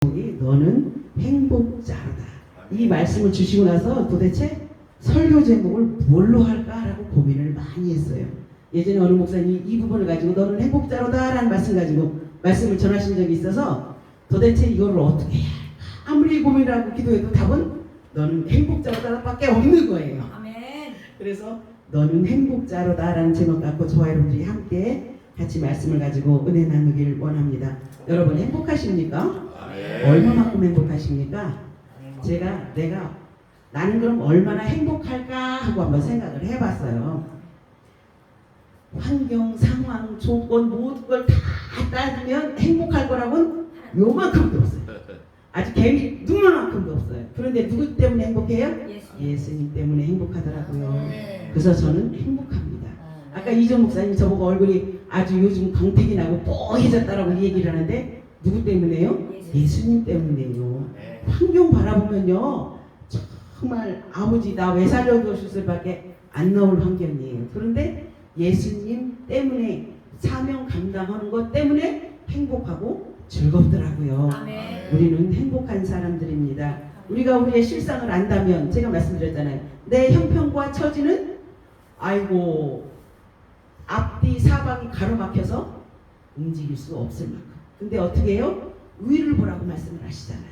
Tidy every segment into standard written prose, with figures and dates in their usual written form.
너는 행복자로다. 이 말씀을 주시고 나서 도대체 설교 제목을 뭘로 할까라고 고민을 많이 했어요. 예전에 어느 목사님이 이 부분을 가지고 너는 행복자로다 라는 말씀 가지고 말씀을 전하신 적이 있어서 도대체 이거를 어떻게 해야 할까 아무리 고민을 하고 기도해도 답은 너는 행복자로다 밖에 없는 거예요. 아멘. 그래서 너는 행복자로다 라는 제목 갖고 저와 여러분들이 함께 같이 말씀을 가지고 은혜 나누길 원합니다. 여러분 행복하십니까? 얼마만큼 행복하십니까? 나는 그럼 얼마나 행복할까 하고 한번 생각을 해봤어요. 환경, 상황, 조건 모든 걸 다 따지면 행복할 거라고는 요만큼도 없어요. 아주 개미 눈만큼도 없어요. 그런데 누구 때문에 행복해요? 예수님 때문에 행복하더라고요. 그래서 저는 행복합니다. 아까 이종 목사님 저보고 얼굴이 아주 요즘 광택이 나고 뽀해졌다라고 얘기를 하는데 누구 때문에요? 예수님 때문에요. 환경 바라보면요 정말 아버지 나 왜 살려주실 수밖에 안 나올 환경이에요. 그런데 예수님 때문에 사명 감당하는 것 때문에 행복하고 즐겁더라고요. 아멘. 우리는 행복한 사람들입니다. 우리가 우리의 실상을 안다면 제가 말씀드렸잖아요. 내 형편과 처지는 아이고 앞뒤 사방이 가로막혀서 움직일 수 없을 만큼. 근데 어떻게 해요? 위를 보라고 말씀을 하시잖아요.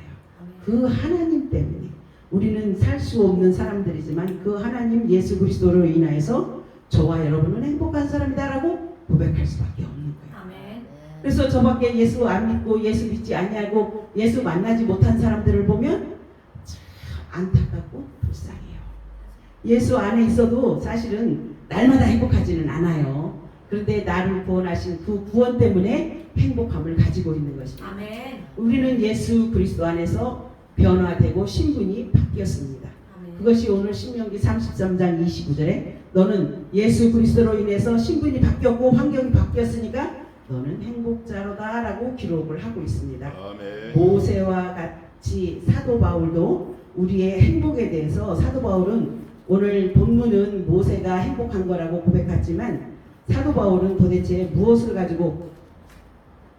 그 하나님 때문에 우리는 살 수 없는 사람들이지만 그 하나님 예수 그리스도로 인하여서 저와 여러분은 행복한 사람이다라고 고백할 수밖에 없는 거예요. 아멘. 그래서 저밖에 예수 안 믿고 예수 믿지 아니하고 예수 만나지 못한 사람들을 보면 참 안타깝고 불쌍해요. 예수 안에 있어도 사실은 날마다 행복하지는 않아요. 그런데 나를 구원하신 그 구원 때문에 행복함을 가지고 있는 것입니다. 아멘. 우리는 예수 그리스도 안에서 변화되고 신분이 바뀌었습니다. 아멘. 그것이 오늘 신명기 33장 29절에 너는 예수 그리스도로 인해서 신분이 바뀌었고 환경이 바뀌었으니까 너는 행복자로다 라고 기록을 하고 있습니다. 아멘. 모세와 같이 사도 바울도 우리의 행복에 대해서 사도 바울은 오늘 본문은 모세가 행복한 거라고 고백했지만 사도 바울은 도대체 무엇을 가지고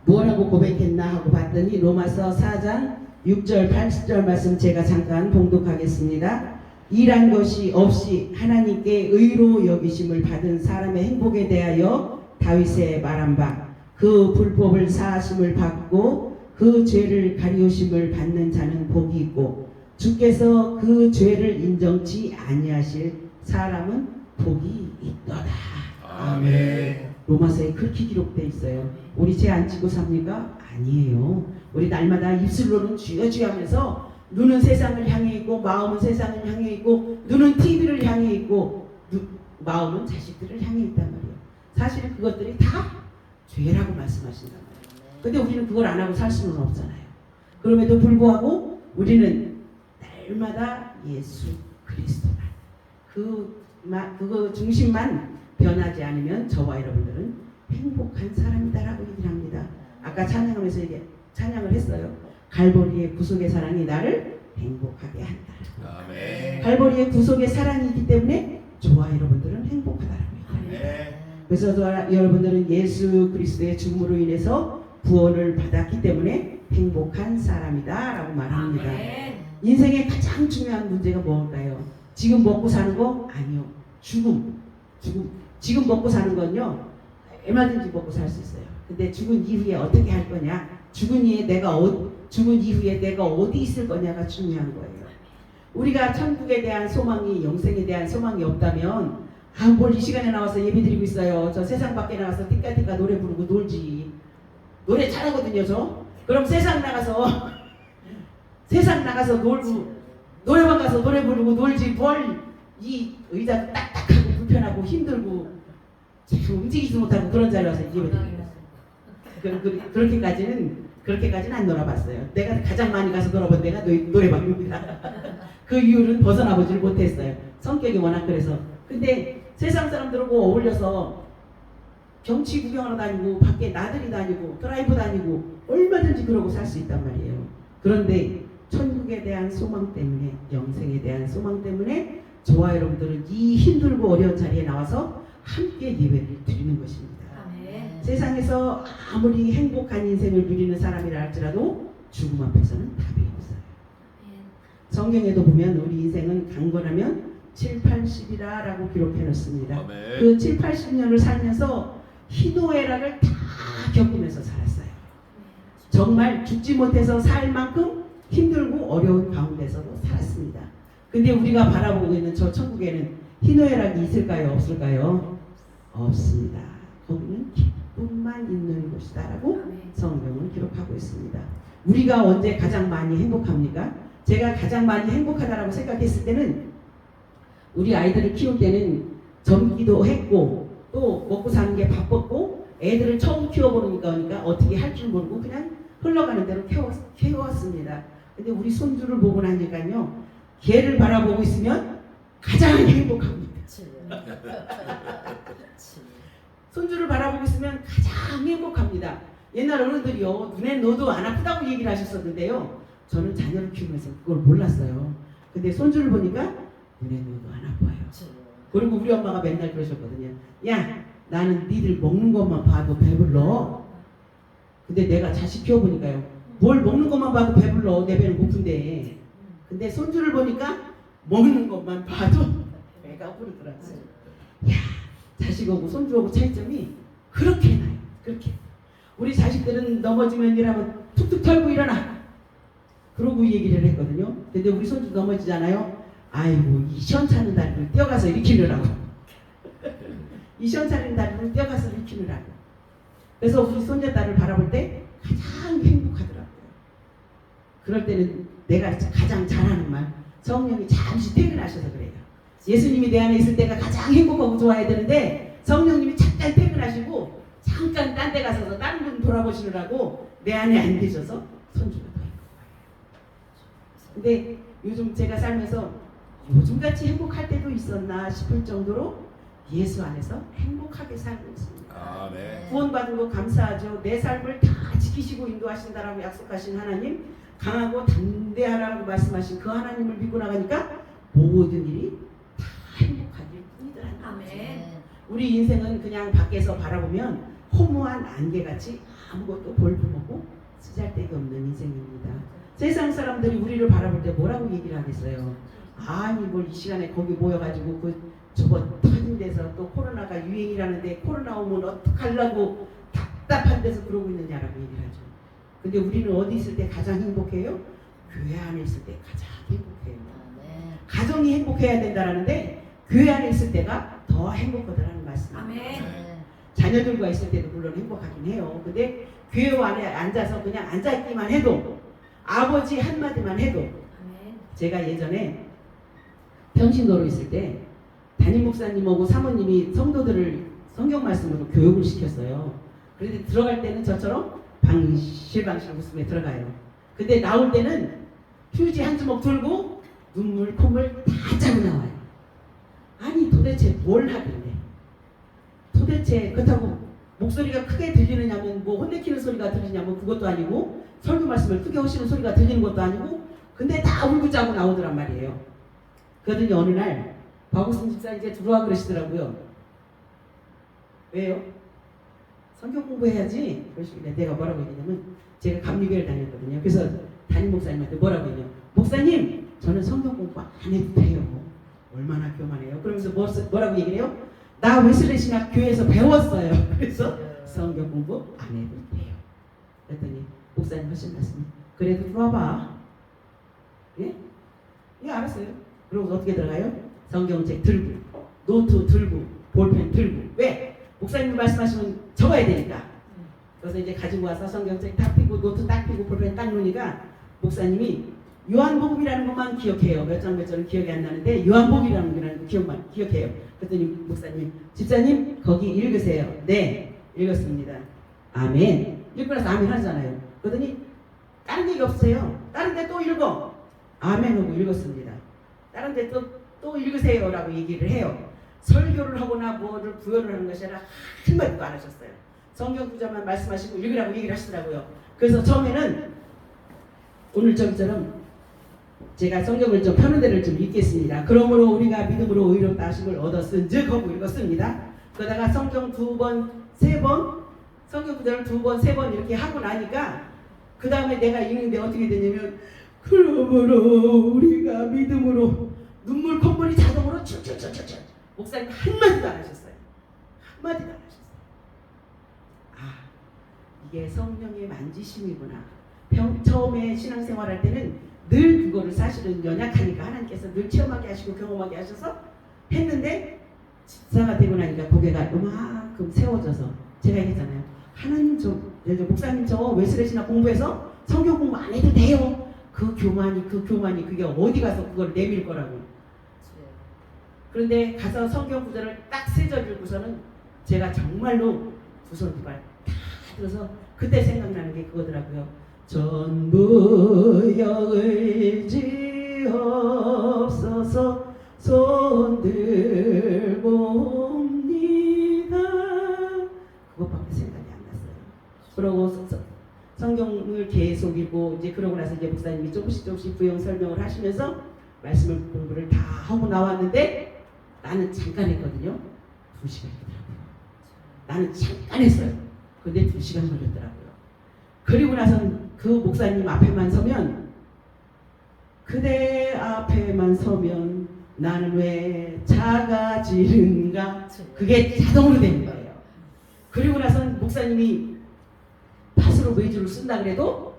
뭐라고 고백했나 하고 봤더니 로마서 4장 6절 80절 말씀 제가 잠깐 봉독하겠습니다. 일한 것이 없이 하나님께 의로 여기심을 받은 사람의 행복에 대하여 다윗의 말한 바 그 불법을 사하심을 받고 그 죄를 가리우심을 받는 자는 복이 있고 주께서 그 죄를 인정치 아니하실 사람은 복이 있도다. 아멘. 로마서에 그렇게 기록되어 있어요. 우리 죄 안 지고 삽니까? 아니에요. 우리 날마다 입술로는 주여 주여 하면서 눈은 세상을 향해 있고 마음은 세상을 향해 있고 눈은 TV를 향해 있고 마음은 자식들을 향해 있단 말이에요. 사실은 그것들이 다 죄라고 말씀하신단 말이에요. 근데 우리는 그걸 안 하고 살 수는 없잖아요. 그럼에도 불구하고 우리는 날마다 예수 그리스도만 그거 중심만 변하지 않으면 저와 여러분들은 행복한 사람이다라고 얘기를 합니다. 아까 찬양하면서 이게 찬양을 했어요. 갈보리의 구속의 사랑이 나를 행복하게 한다. 아멘. 갈보리의 구속의 사랑이 있기 때문에 저와 여러분들은 행복하다라고 얘기합니다. 아멘. 그래서 저와 여러분들은 예수 그리스도의 죽음으로 인해서 구원을 받았기 때문에 행복한 사람이다라고 말합니다. 아멘. 인생의 가장 중요한 문제가 뭘까요? 지금 먹고 사는 거? 아니요. 죽음. 지금 먹고 사는 건요. 얼마든지 먹고 살 수 있어요. 근데 죽은 이후에 어떻게 할 거냐? 죽은 이후에 내가 어디 있을 거냐가 중요한 거예요. 우리가 천국에 대한 소망이 영생에 대한 소망이 없다면 뭘 이 시간에 나와서 예배 드리고 있어요. 저 세상 밖에 나가서 띠까띠까 노래 부르고 놀지. 노래 잘하거든요 저. 그럼 세상 나가서 놀고 노래방 가서 노래 부르고 놀지 뭘 이 의자 딱딱하고 불편하고 힘들고 참 움직이지도 못하고 그런 자리에 와서 예배 드리고 그렇게까지는 안 놀아봤어요. 내가 가장 많이 가서 놀아본 데가 노래방입니다. 그 이유는 벗어나보지를 못했어요. 성격이 워낙 그래서. 근데 세상 사람들하고 어울려서 경치 구경하러 다니고 밖에 나들이 다니고 드라이브 다니고 얼마든지 그러고 살 수 있단 말이에요. 그런데 천국에 대한 소망 때문에 영생에 대한 소망 때문에 저와 여러분들은 이 힘들고 어려운 자리에 나와서 함께 예배를 드리는 것입니다. 아멘. 세상에서 아무리 행복한 인생을 누리는 사람이라 할지라도 죽음 앞에서는 답이 없어요. 성경에도 보면 우리 인생은 강건하면 7, 80이라라고 기록해 놓습니다. 아멘. 그 7, 80년을 살면서 희노애락을 다 겪으면서 살았어요. 정말 죽지 못해서 살 만큼 힘들고 어려운 가운데서도 살았습니다. 근데 우리가 바라보고 있는 저 천국에는 희노애락이 있을까요? 없을까요? 없습니다. 거기는 기쁨만 있는 곳이다라고 성경은 기록하고 있습니다. 우리가 언제 가장 많이 행복합니까? 제가 가장 많이 행복하다라고 생각했을 때는 우리 아이들을 키울 때는 젊기도 했고 또 먹고 사는 게 바빴고 애들을 처음 키워보니까 어떻게 할 줄 모르고 그냥 흘러가는 대로 키웠습니다. 근데 우리 손주를 보고 나니까요, 걔를 바라보고 있으면 가장 행복합니다. 손주를 바라보고 있으면 가장 행복합니다. 옛날 어른들이요, 눈에 넣어도 안 아프다고 얘기를 하셨었는데요, 저는 자녀를 키우면서 그걸 몰랐어요. 근데 손주를 보니까 눈에 넣어도 안 아파요. 그리고 우리 엄마가 맨날 그러셨거든요. 야, 나는 니들 먹는 것만 봐도 배불러. 근데 내가 자식 키워보니까요, 뭘 먹는 것만 봐도 배불러. 내 배는 고픈데. 근데 손주를 보니까 먹는 것만 봐도 배가 부르더라고요. 야, 자식하고 손주하고 차이점이 그렇게 나요. 그렇게. 우리 자식들은 넘어지면 일하면 툭툭 털고 일어나. 그러고 얘기를 했거든요. 근데 우리 손주 넘어지잖아요. 아이고, 이 시원찮은 다리를 뛰어가서 일으키느라고. 이 시원찮은 다리를 뛰어가서 일으키느라고. 그래서 우리 손녀딸을 바라볼 때 가장 행복하더라고요. 그럴 때는 내가 가장 잘하는 말, 성령이 잠시 퇴근하셔서 그래요. 예수님이 내 안에 있을 때가 가장 행복하고 좋아야 되는데 성령님이 잠깐 퇴근하시고 잠깐 딴 데 가서 다른 분 돌아보시느라고 내 안에 안 계셔서 손주가 더 행복해요. 근데 요즘 제가 살면서 요즘같이 행복할 때도 있었나 싶을 정도로 예수 안에서 행복하게 살고 있습니다. 아멘. 구원받은 거 감사하죠. 내 삶을 다 지키시고 인도하신다라고 약속하신 하나님, 강하고 담대하라고 말씀하신 그 하나님을 믿고 나가니까 모든 일이 다 행복하길 뿐이더라는 아멘. 우리 인생은 그냥 밖에서 바라보면 허무한 안개같이 아무것도 볼품없고 쓰잘데기 없는 인생입니다. 세상 사람들이 우리를 바라볼 때 뭐라고 얘기를 하겠어요? 아니 뭘 이 시간에 거기 모여가지고 그 저번 터진 데서 또 코로나가 유행이라는데 코로나 오면 어떡하려고 답답한 데서 그러고 있느냐라고 얘기를 하죠. 근데 우리는 어디 있을 때 가장 행복해요? 교회 안에 있을 때 가장 행복해요. 가정이 행복해야 된다라는데 교회 안에 있을 때가 더 행복하다라는 말씀입니다. 아멘. 자녀들과 있을 때도 물론 행복하긴 해요. 근데 교회 안에 앉아서 그냥 앉아있기만 해도 아버지 한마디만 해도 아멘. 제가 예전에 평신도로 있을 때 담임 목사님하고 사모님이 성도들을 성경 말씀으로 교육을 시켰어요. 그런데 들어갈 때는 저처럼 실방실 웃음에 들어가요. 근데 나올 때는 휴지 한 주먹 들고 눈물 콧물 다 짜고 나와요. 아니 도대체 뭘 하길래, 도대체 그렇다고 목소리가 크게 들리느냐면 뭐 혼내키는 소리가 들리냐면 그것도 아니고 설교 말씀을 크게 하시는 소리가 들리는 것도 아니고 근데 다 울고 짜고 나오더란 말이에요. 그러더니 어느 날 박우순 집사 이제 들어와 그러시더라고요. 왜요? 성경 공부해야지. 그러시길래 내가 뭐라고 했냐면 제가 감리교회를 다녔거든요. 그래서 담임 목사님한테 뭐라고 했냐, 목사님 저는 성경 공부 안 해도 돼요. 얼마나 교만해요. 그러면서 뭐라고 얘기를 해요? 나 웨슬리 신학 교회에서 배웠어요. 그래서 성경 공부 안 해도 돼요. 그랬더니 목사님 하신 말씀이 그래도 들어와봐. 예? 예, 알았어요. 그러고 어떻게 들어가요? 성경책 들고 노트 들고 볼펜 들고. 왜? 목사님이 말씀하시면 적어야 되니까. 그래서 이제 가지고 와서 성경책 딱 펴고 노트 딱 펴고 볼펜 딱 놓으니까 목사님이 요한복음이라는 것만 기억해요. 몇 장 몇 절은 기억이 안 나는데 요한복음이라는 거 기억해요. 그랬더니 목사님, 집사님 거기 읽으세요. 네, 읽었습니다. 아멘. 읽고 나서 아멘 하잖아요. 그러더니 다른 얘기 없어요. 다른 데 또 읽어. 아멘 하고 읽었습니다. 다른 데 또 읽으세요 라고 얘기를 해요. 설교를 하거나 뭐를 부여를 하는 것이 아니라 한마디도 안 하셨어요. 성경 구절만 말씀하시고 읽으라고 얘기를 하시더라고요. 그래서 처음에는 오늘 좀처럼 제가 성경을 좀 펴는 데를 좀 읽겠습니다. 그러므로 우리가 믿음으로 의롭다 하심을 얻었은즉 하고 읽었습니다. 그러다가 성경 두 번, 세 번, 성경 구절을 두 번, 세 번 이렇게 하고 나니까 그 다음에 내가 읽는데 어떻게 되냐면 그러므로 우리가 믿음으로 눈물 콧물이 자동으로 출출출출출. 목사님 한마디도 안 하셨어요. 한마디도 안 하셨어요. 아, 이게 성령의 만지심이구나. 처음에 신앙생활할 때는 늘 그거를 사실은 연약하니까 하나님께서 늘 체험하게 하시고 경험하게 하셔서 했는데 집사가 되고 나니까 고개가 요만큼 세워져서 제가 얘기했잖아요. 하나님 목사님 저 웨슬레시나 공부해서 성경 공부 안 해도 돼요. 그 교만이 그게 어디 가서 그걸 내밀 거라고. 그런데 가서 성경 구절을 딱 세 절 읽고서는 제가 정말로 두 손 두 발 다 들어서 그때 생각나는 게 그거더라고요. 전부 영을지옵소서 손 들고 옵니다. 그것밖에 생각이 안 났어요. 그러고 성경을 계속 읽고 이제 그러고 나서 이제 목사님이 조금씩 부영 설명을 하시면서 말씀을 공부를 다 하고 나왔는데 나는 잠깐 했거든요. 2시간이더라고요. 나는 잠깐 했어요. 근데 2시간 걸렸더라고요. 그리고 나선 그 목사님 앞에만 서면 그대 앞에만 서면 나는 왜 작아지는가 그게 자동으로 되는 거예요. 그리고 나선 목사님이 팥으로 매주를 쓴다 그래도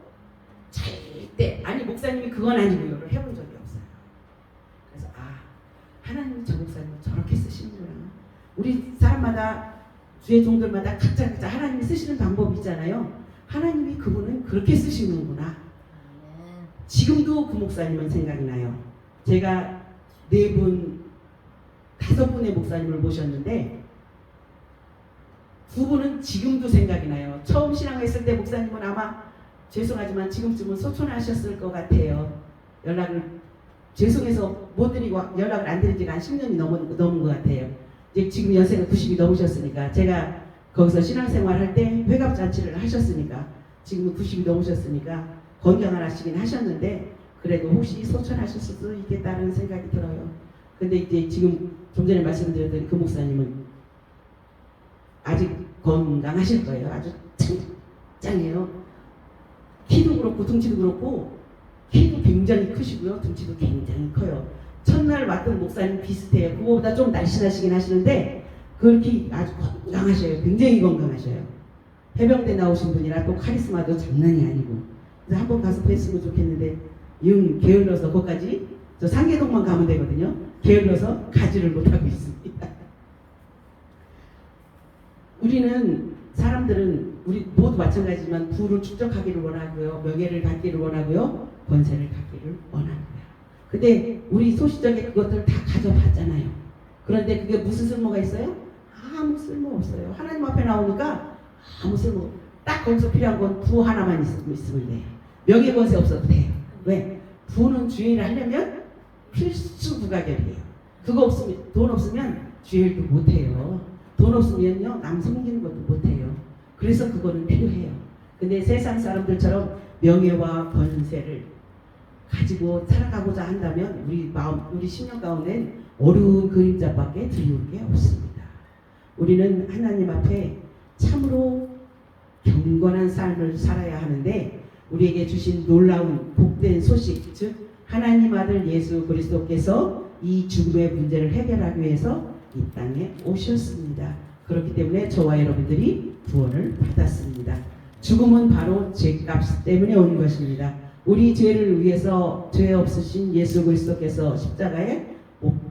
절대 아니 목사님이 그건 아니고요를 해본 적이 없어요. 그래서 하나님이 저 목사님 저렇게 쓰시는구나. 우리 사람마다 주의 종들마다 각자 하나님이 쓰시는 방법이 있잖아요. 하나님이 그분은 그렇게 쓰시는구나. 지금도 그 목사님은 생각이 나요. 제가 5분의 목사님을 모셨는데 2분은 지금도 생각이 나요. 처음 신앙했을 때 목사님은 아마 죄송하지만 지금쯤은 소천하셨을 것 같아요. 연락을 죄송해서 못 드리고 연락을 안 드린 지가 한 10년이 넘은 것 같아요. 이제 지금 연세가 90이 넘으셨으니까 제가 거기서 신앙생활 할 때 회갑잔치를 하셨으니까 지금은 90이 넘으셨으니까 건강을 하시긴 하셨는데 그래도 혹시 소천하셨을 수도 있겠다는 생각이 들어요. 근데 이제 지금 좀 전에 말씀드렸던 그 목사님은 아직 건강하실 거예요. 아주 짱짱해요. 키도 그렇고 등치도 그렇고 키도 굉장히 크시고요. 등치도 굉장히 커요. 첫날 왔던 목사님 비슷해요. 그거보다 좀 날씬하시긴 하시는데 그렇게 아주 건강하셔요. 굉장히 건강하셔요. 해병대 나오신 분이라 또 카리스마도 장난이 아니고 그래서 한번 가서 뵀으면 좋겠는데 게을러서 거기까지 저 상계동만 가면 되거든요. 게을러서 가지를 못하고 있습니다. 우리는 사람들은 우리 모두 마찬가지지만 부를 축적하기를 원하고요. 명예를 갖기를 원하고요. 권세를 갖기를 원합니다. 근데 우리 소시적에 그것들을 다 가져봤잖아요. 그런데 그게 무슨 쓸모가 있어요? 아무 쓸모 없어요. 하나님 앞에 나오니까 아무 쓸모. 딱 거기서 필요한 건 부 하나만 있으면 돼요. 명예 권세 없어도 돼요. 왜? 부는 주의 일을 하려면 필수 부가결이에요. 그거 없으면 돈 없으면 주의 일도 못해요. 돈 없으면요 남 섬기는 것도 못해요. 그래서 그거는 필요해요. 근데 세상 사람들처럼 명예와 권세를 가지고 살아가고자 한다면 우리 심령 가운데는 어려운 그림자밖에 드리운 게 없습니다. 우리는 하나님 앞에 참으로 경건한 삶을 살아야 하는데 우리에게 주신 놀라운 복된 소식, 즉 하나님 아들 예수 그리스도께서 이 죽음의 문제를 해결하기 위해서 이 땅에 오셨습니다. 그렇기 때문에 저와 여러분들이 구원을 받았습니다. 죽음은 바로 죄값 때문에 온 것입니다. 우리 죄를 위해서 죄 없으신 예수 그리스도께서 십자가에 못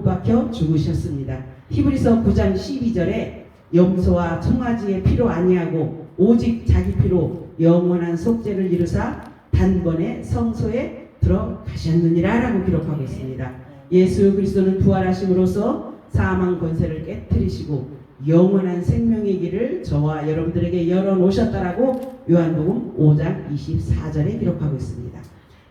박혀 죽으셨습니다. 히브리서 9장 12절에 염소와 청아지의 피로 아니하고 오직 자기 피로 영원한 속죄를 이루사 단번에 성소에 들어가셨느니라 라고 기록하고 있습니다. 예수 그리스도는 부활하심으로써 사망 권세를 깨뜨리시고 영원한 생명의 길을 저와 여러분들에게 열어놓으셨다라고 요한복음 5장 24절에 기록하고 있습니다.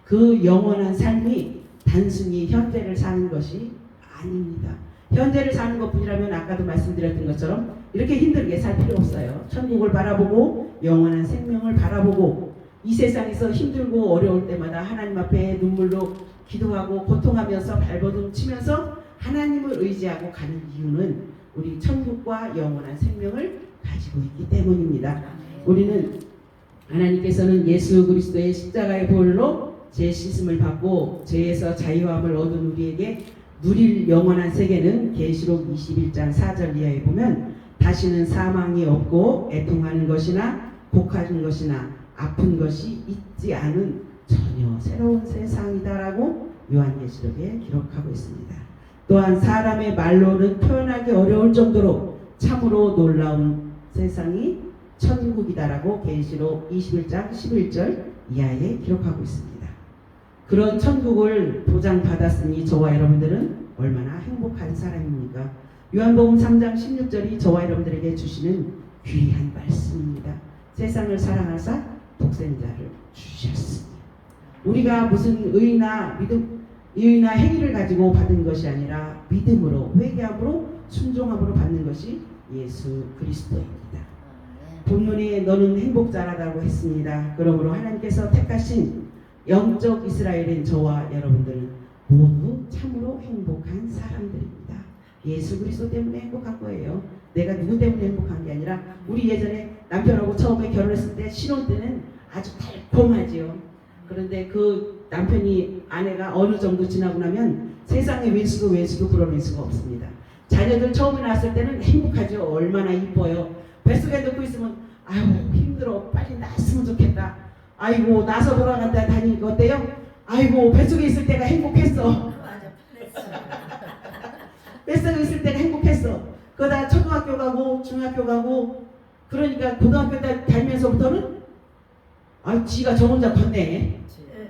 그 영원한 삶이 단순히 현재를 사는 것이 아닙니다. 현재를 사는 것뿐이라면 아까도 말씀드렸던 것처럼 이렇게 힘들게 살 필요 없어요. 천국을 바라보고 영원한 생명을 바라보고 이 세상에서 힘들고 어려울 때마다 하나님 앞에 눈물로 기도하고 고통하면서 발버둥 치면서 하나님을 의지하고 가는 이유는 우리 천국과 영원한 생명을 가지고 있기 때문입니다. 우리는 하나님께서는 예수 그리스도의 십자가의 보혈로 죄 씻음을 받고 죄에서 자유함을 얻은 우리에게 누릴 영원한 세계는 계시록 21장 4절 이하에 보면 다시는 사망이 없고 애통하는 것이나 곡하는 것이나 아픈 것이 있지 않은 전혀 새로운 세상이다라고 요한계시록에 기록하고 있습니다. 또한 사람의 말로는 표현하기 어려울 정도로 참으로 놀라운 세상이 천국이다라고 계시록 21장 11절 이하에 기록하고 있습니다. 그런 천국을 보장받았으니 저와 여러분들은 얼마나 행복한 사람입니까? 요한복음 3장 16절이 저와 여러분들에게 주시는 귀한 말씀입니다. 세상을 사랑하사 독생자를 주셨으니 우리가 무슨 의나 믿음, 의나 행위를 가지고 받은 것이 아니라 믿음으로 회개함으로 순종함으로 받는 것이 예수 그리스도입니다. 본문에 너는 행복자라고 했습니다. 그러므로 하나님께서 택하신 영적 이스라엘인 저와 여러분들은 모두 참으로 행복한 사람들입니다. 예수 그리스도 때문에 행복한 거예요. 내가 누구 때문에 행복한 게 아니라 우리 예전에 남편하고 처음에 결혼했을 때 신혼 때는 아주 달콤하지요. 그런데 그 남편이 아내가 어느 정도 지나고 나면 세상에 외수도 그런 외수가 없습니다. 자녀들 처음에 낳았을 때는 행복하죠. 얼마나 이뻐요. 뱃속에 넣고 있으면 아유 힘들어 빨리 낳았으면 좋겠다. 아이고 나서 돌아간다 다니니까 어때요? 아이고 뱃속에 있을 때가 행복했어. 뱃속에 있을 때가 행복했어. 그러다 초등학교 가고 중학교 가고 그러니까 고등학교 다니면서부터는 아 지가 저 혼자 컸네.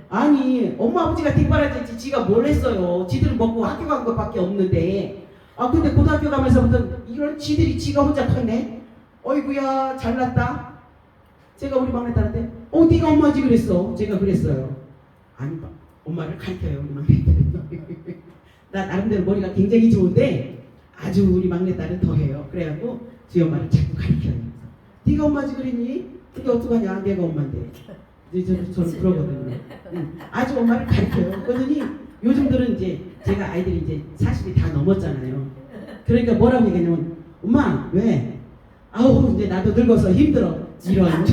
아니 엄마 아버지가 뒷바라지지 지가 뭘 했어요. 지들은 먹고 학교 간 것밖에 없는데 아 근데 고등학교 가면서부터 이런 지가 혼자 컸네. 어이구야 잘났다. 제가 우리 막내딸한테 네가 엄마지 그랬어. 제가 그랬어요. 아니 엄마를 가르쳐요 우리 막내딸은. 나 나름대로 머리가 굉장히 좋은데 아주 우리 막내딸은 더해요. 그래갖고 지 엄마를 자꾸 가르쳐요. 네가 엄마지 그랬니? 근데 어떡하냐 내가 엄마인데. 저는 그러거든요. 아주 엄마를 가르쳐요. 그러더니 요즘들은 이제 제가 아이들이 이제 40이 다 넘었잖아요. 그러니까 뭐라고 얘기하냐면 엄마 왜? 아우 이제 나도 늙어서 힘들어. 이런.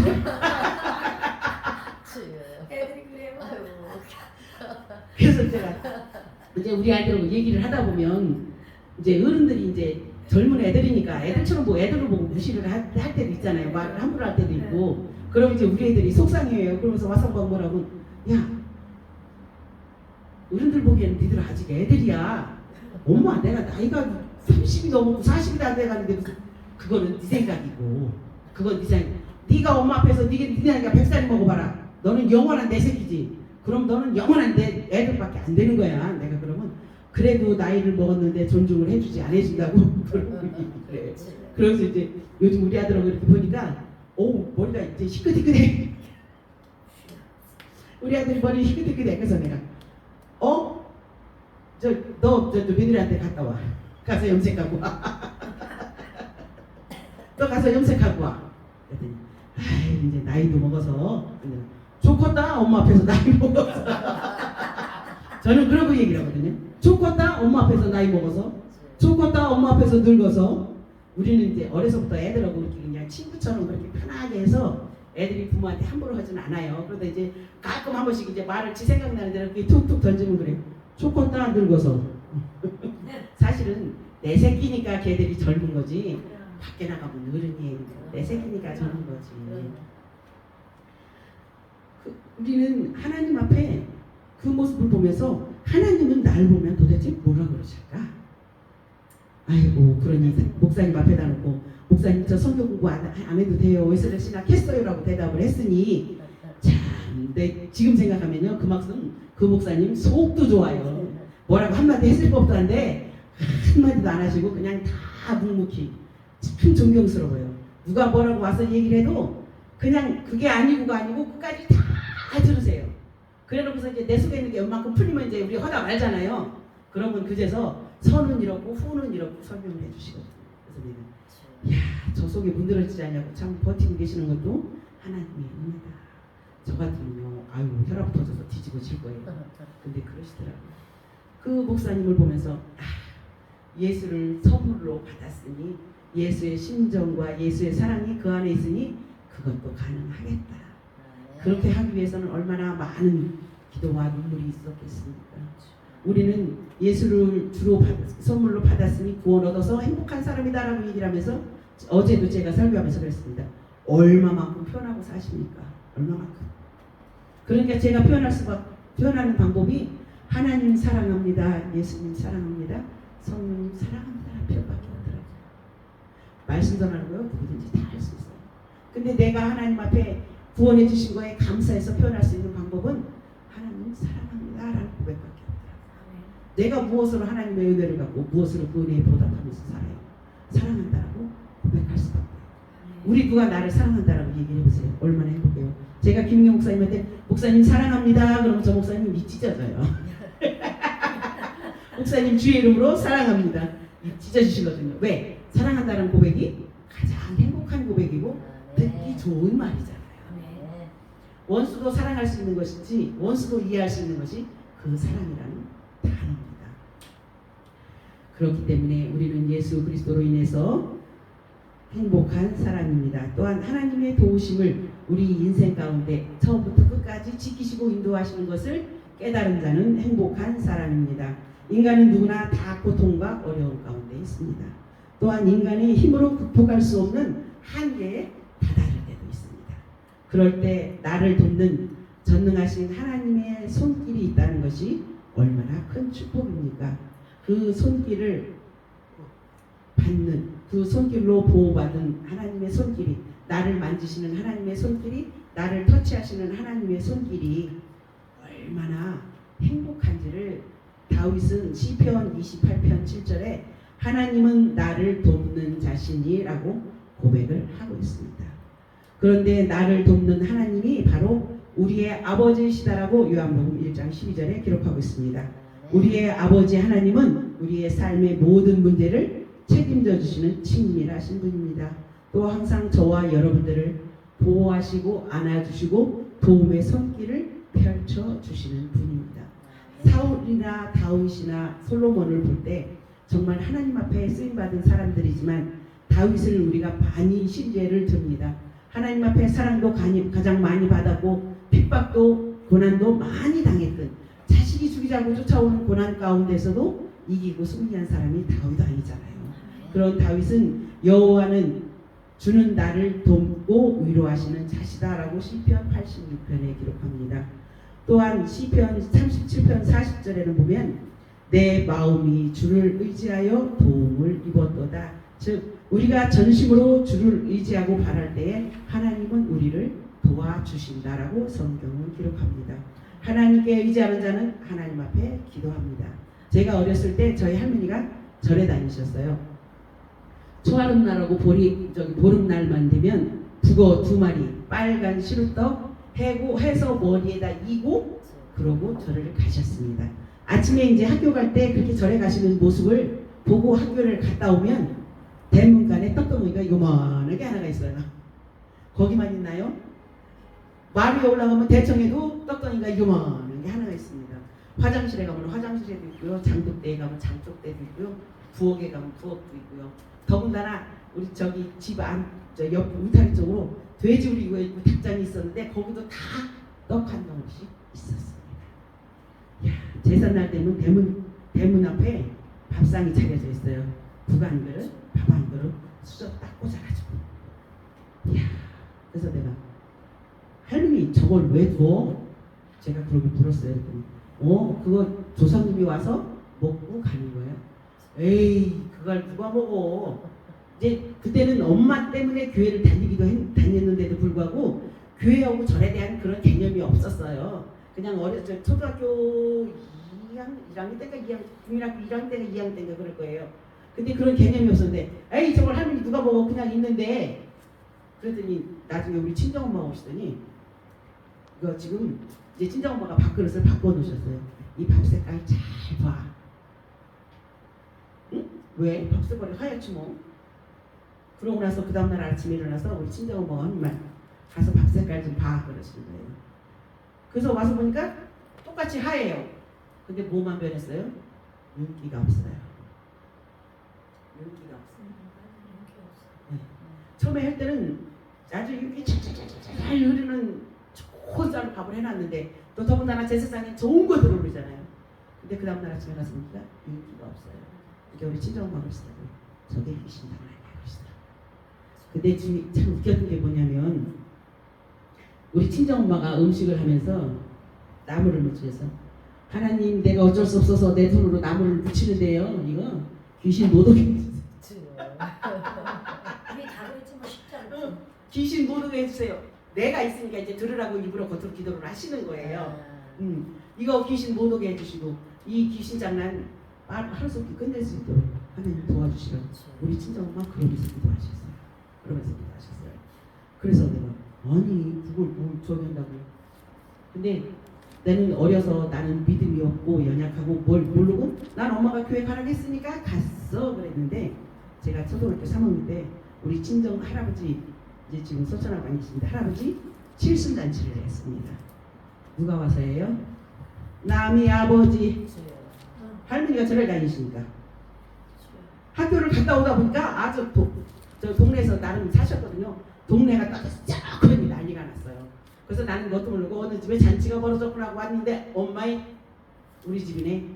그래서 제가 이제 우리 아이들하고 얘기를 하다 보면 이제 어른들이 이제 젊은 애들이니까 애들처럼 뭐 애들을 보고 무시를 할 때도 있잖아요. 말을 함부로 할 때도 있고. 그럼 이제 우리 애들이 속상해요. 그러면서 와서 뭐라고 야 어른들 보기에는 니들 아직 애들이야. 엄마 내가 나이가 30이 넘고 40이 다 돼가는데 무슨 그거는 네 생각이고 그건 네 생각. 네가 엄마 앞에서 네 나이가 100살이 먹어봐라. 너는 영원한 내 새끼지. 그럼 너는 영원한 내 애들밖에 안 되는 거야. 내가 그러면 그래도 나이를 먹었는데 존중을 해주지 안 해준다고 그래. 그래서 이제 요즘 우리 아들하고 이렇게 보니까 머리가 이제 희끗희끗해. 우리 아들이 머리 희끗희끗해. 그래서 내가 너 며느리한테 갔다 와. 가서 염색하고 와. 너 가서 염색하고 와. 그랬더니 이제 나이도 먹어서 좋겠다 엄마 앞에서 나이 먹어서. 저는 그러고 얘기를 하거든요. 좋겠다 엄마 앞에서 나이 먹어서. 좋겠다 엄마 앞에서 늙어서. 우리는 이제 어려서부터 애들하고 이렇게 그냥 친구처럼 그렇게 편하게 해서 애들이 부모한테 함부로 하진 않아요. 그러다 이제 가끔 한 번씩 이제 말을 지 생각나는 대로 이렇게 툭툭 던지면 그래요. 좋겠다 늙어서. 사실은 내 새끼니까 걔들이 젊은 거지. 밖에 나가면 어른이 내 새끼니까 젊은 거지. 우리는 하나님 앞에 그 모습을 보면서 하나님은 날 보면 도대체 뭐라 그러실까? 아이고 그러니 목사님 앞에다 놓고 목사님 저 성경 공부 안 해도 돼요. 웨슬리 신학 했어요 라고 대답을 했으니 참 근데 지금 생각하면요 그 목사님 속도 좋아요. 뭐라고 한마디 했을 법도 한데 한마디도 안 하시고 그냥 다 묵묵히 참 존경스러워요. 누가 뭐라고 와서 얘기를 해도 그냥 그게 아니고가 아니고 끝까지 다 들으세요. 그래놓고서 이제 내 속에 있는 게 얼만큼 풀리면 이제 우리 허다 말잖아요. 그러면 그제서 선은 이렇고 후는 이렇고 설명을 해주시거든요. 그래서 내가 저 속에 문드러지지 않냐고 참 버티고 계시는 것도 하나님의 은혜다. 저 같으면요 아유 혈압 터져서 뒤집어질 거예요. 근데 그러시더라고요. 그 목사님을 보면서 예수를 선물로 받았으니 예수의 심정과 예수의 사랑이 그 안에 있으니 그것도 가능하겠다. 그렇게 하기 위해서는 얼마나 많은 기도와 눈물이 있었겠습니까? 우리는 예수를 주로 선물로 받았으니 구원 얻어서 행복한 사람이다라고 얘기를 하면서 어제도 제가 설교하면서 그랬습니다. 얼마만큼 표현하고 사십니까? 얼마만큼? 그러니까 제가 표현하는 방법이 하나님 사랑합니다, 예수님 사랑합니다, 성령 사랑합니다 표현밖에 없더라고요. 말씀 전하는 거요 누구든지 다 할 수 있어요. 근데 내가 하나님 앞에 구원해 주신 거에 감사해서 표현할 수 있는 방법은 하나님 사랑합니다 라는 고백밖에 없더라고요. 내가 무엇으로 하나님의 은혜를 갖고 무엇으로 그 은혜에 보답하면서 살아요. 사랑한다라고 고백할 수밖에 없어요. 우리 누가 나를 사랑한다라고 얘기해 보세요. 얼마나 행복해요. 제가 김용 목사님한테 목사님 사랑합니다 그러면 저 목사님이 찢어져요. 목사님 주의 이름으로 사랑합니다. 찢어지시거든요. 왜? 사랑한다는 고백이 가장 행복한 고백이고 듣기 좋은 말이잖아요. 원수도 사랑할 수 있는 것이지 원수도 이해할 수 있는 것이 그 사랑이라는 단어입니다. 그렇기 때문에 우리는 예수 그리스도로 인해서 행복한 사람입니다. 또한 하나님의 도우심을 우리 인생 가운데 처음부터 끝까지 지키시고 인도하시는 것을 깨달은 자는 행복한 사람입니다. 인간은 누구나 다 고통과 어려움 가운데 있습니다. 또한 인간의 힘으로 극복할 수 없는 한계에 다다를 때도 있습니다. 그럴 때 나를 돕는 전능하신 하나님의 손길이 있다는 것이 얼마나 큰 축복입니까? 그 손길을 받는 그 손길로 보호받은 하나님의 손길이 나를 만지시는 하나님의 손길이 나를 터치하시는 하나님의 손길이 얼마나 행복한지를 다윗은 시편 28편 7절에 하나님은 나를 돕는 자신이라고 고백을 하고 있습니다. 그런데 나를 돕는 하나님이 바로 우리의 아버지시다라고 요한복음 1장 12절에 기록하고 있습니다. 우리의 아버지 하나님은 우리의 삶의 모든 문제를 책임져 주시는 친밀하신 분입니다. 또 항상 저와 여러분들을 보호하시고 안아주시고 도움의 손길을 펼쳐 주시는 분입니다. 사울이나 다윗이나 솔로몬을 볼 때 정말 하나님 앞에 쓰임받은 사람들이지만 다윗을 우리가 많이 신뢰를 듭니다. 하나님 앞에 사랑도 가장 많이 받았고 핍박도 고난도 많이 당했던 자식이 죽이자고 쫓아오는 고난 가운데서도 이기고 승리한 사람이 다윗 아니잖아요. 그런 다윗은 여호와는 주는 나를 돕고 위로하시는 자시다라고 시편 86편에 기록합니다. 또한 시편 37편 40절에는 보면 내 마음이 주를 의지하여 도움을 입었도다. 즉 우리가 전심으로 주를 의지하고 바랄 때에 하나님은 우리를 도와주신다라고 성경은 기록합니다. 하나님께 의지하는 자는 하나님 앞에 기도합니다. 제가 어렸을 때 저희 할머니가 절에 다니셨어요. 초하룻날하고 보름날만 되면 북어 2마리 빨간 시루떡 해서 머리에다 이고 그러고 절을 가셨습니다. 아침에 이제 학교 갈 때 그렇게 절에 가시는 모습을 보고 학교를 갔다 오면 대문간에 떡덩이가 요만하게 하나가 있어요. 거기만 있나요? 마을 위에 올라가면 대청에도 떡덩이가 요만하게 하나가 있습니다. 화장실에 가면 화장실에도 있고요. 장독대에 가면 장독대도 있고요. 부엌에 가면 부엌도 있고요. 더군다나 우리 저기 집 안 저 옆 울타리 쪽으로 돼지우리가 있고 닭장이 있었는데 거기도 다 떡 한 덩어리씩 있었습니다. 야, 제삿날 되면 대문 앞에 밥상이 차려져 있어요. 국 한 그릇, 밥 한 그릇, 수저 딱 꽂아가지고. 야, 그래서 내가 할머니 저걸 왜 둬? 제가 그러고 물었어요. 그랬더니 그거 조상님이 와서 먹고 가는 거예요. 에이 그걸 누가 먹어? 이제 그때는 엄마 때문에 교회를 다녔는데도 불구하고 교회하고 절에 대한 그런 개념이 없었어요. 그냥 초등학교 1학년 때가 국민학교 1학년 때가 2학년 때가 그럴 거예요. 근데 그런 개념이 없었는데 에이 저걸 할머니 누가 먹어 그냥 있는데 그랬더니 나중에 우리 친정엄마가 오시더니 이거 지금 이제 친정엄마가 밥그릇을 바꿔놓으셨어요. 이 밥 색깔 잘 봐. 응? 왜? 밥 색깔이 하얗지 뭐. 그러고 나서 그 다음날 아침에 일어나서 우리 친정엄마가 한 말 가서 밥 색깔 좀 봐 그러시는 거예요. 그래서 와서 보니까 똑같이 하얘요. 근데 뭐만 변했어요? 윤기가 없어요. 윤기가 없어요. 네. 처음에 할 때는 아주 윤기 잘 흐르는 좋은 쌀로 밥을 해놨는데 또 더군다나 제사상에 좋은 거 들어오잖아요. 근데 그 다음날 아침에 가서 보니까 인기가 없어요. 이게 우리 친정엄마가 그러시더라고요. 저게 귀신 당하냐 그러시더라고요. 근데 지금 참 웃겼던 게 뭐냐면 우리 친정엄마가 음식을 하면서 나무를 묻혀서 하나님 내가 어쩔 수 없어서 내 손으로 나무를 묻히는데요. 이거 귀신 못 오게 해주세요. 우리 다 그랬지만 쉽지 않죠. 귀신 못 오게 해주세요. 내가 있으니까 이제 들으라고 일부러 겉으로 기도를 하시는 거예요. 이거 귀신 못 오게 해주시고 이 귀신 장난 하루속히 끝낼 수 있도록 하나님 도와주시라고 우리 친정엄마 그러면서 기도하셨어요. 그러면서 기도하셨어요. 그래서 내가 아니 그걸 뭘 저긴다고요. 근데 나는 어려서 나는 믿음이 없고 연약하고 뭘 모르고 난 엄마가 교회 가라고 했으니까 갔어 그랬는데 제가 초등학교 3학년 때 우리 친정 할아버지 이제 지금 소천하고 계신데 할아버지 칠순잔치를 했습니다. 누가 와서 해요? 남이 아버지 할머니가 절을 다니시니까 학교를 갔다 오다 보니까 아주 저 동네에서 나름 사셨거든요. 동네가 따뜻하니 난리가 났어요. 그래서 나는 뭣도 모르고 어느 집에 잔치가 벌어졌구나 하고 왔는데 엄마의 우리 집이네.